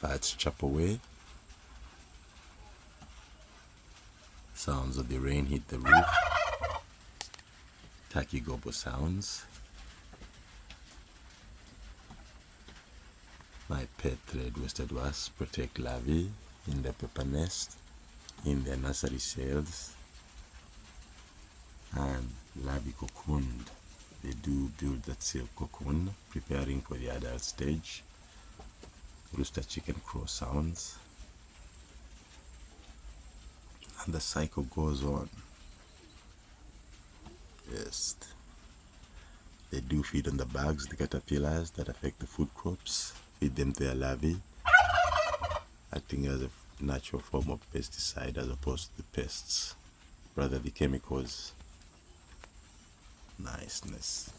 Parts chop away. Sounds of the rain hit the roof. Tacky gobble sounds. My pet red-waisted wasps protect larvae in the paper nest, in their nursery cells, and larvae cocooned. They do build that silk cocoon, preparing for the adult stage. Rooster, chicken, crow sounds. And the cycle goes on. Yes. They do feed on the bugs, the caterpillars that affect the food crops, feed them their larvae, acting as a natural form of pesticide as opposed to the pests, rather the chemicals. Niceness.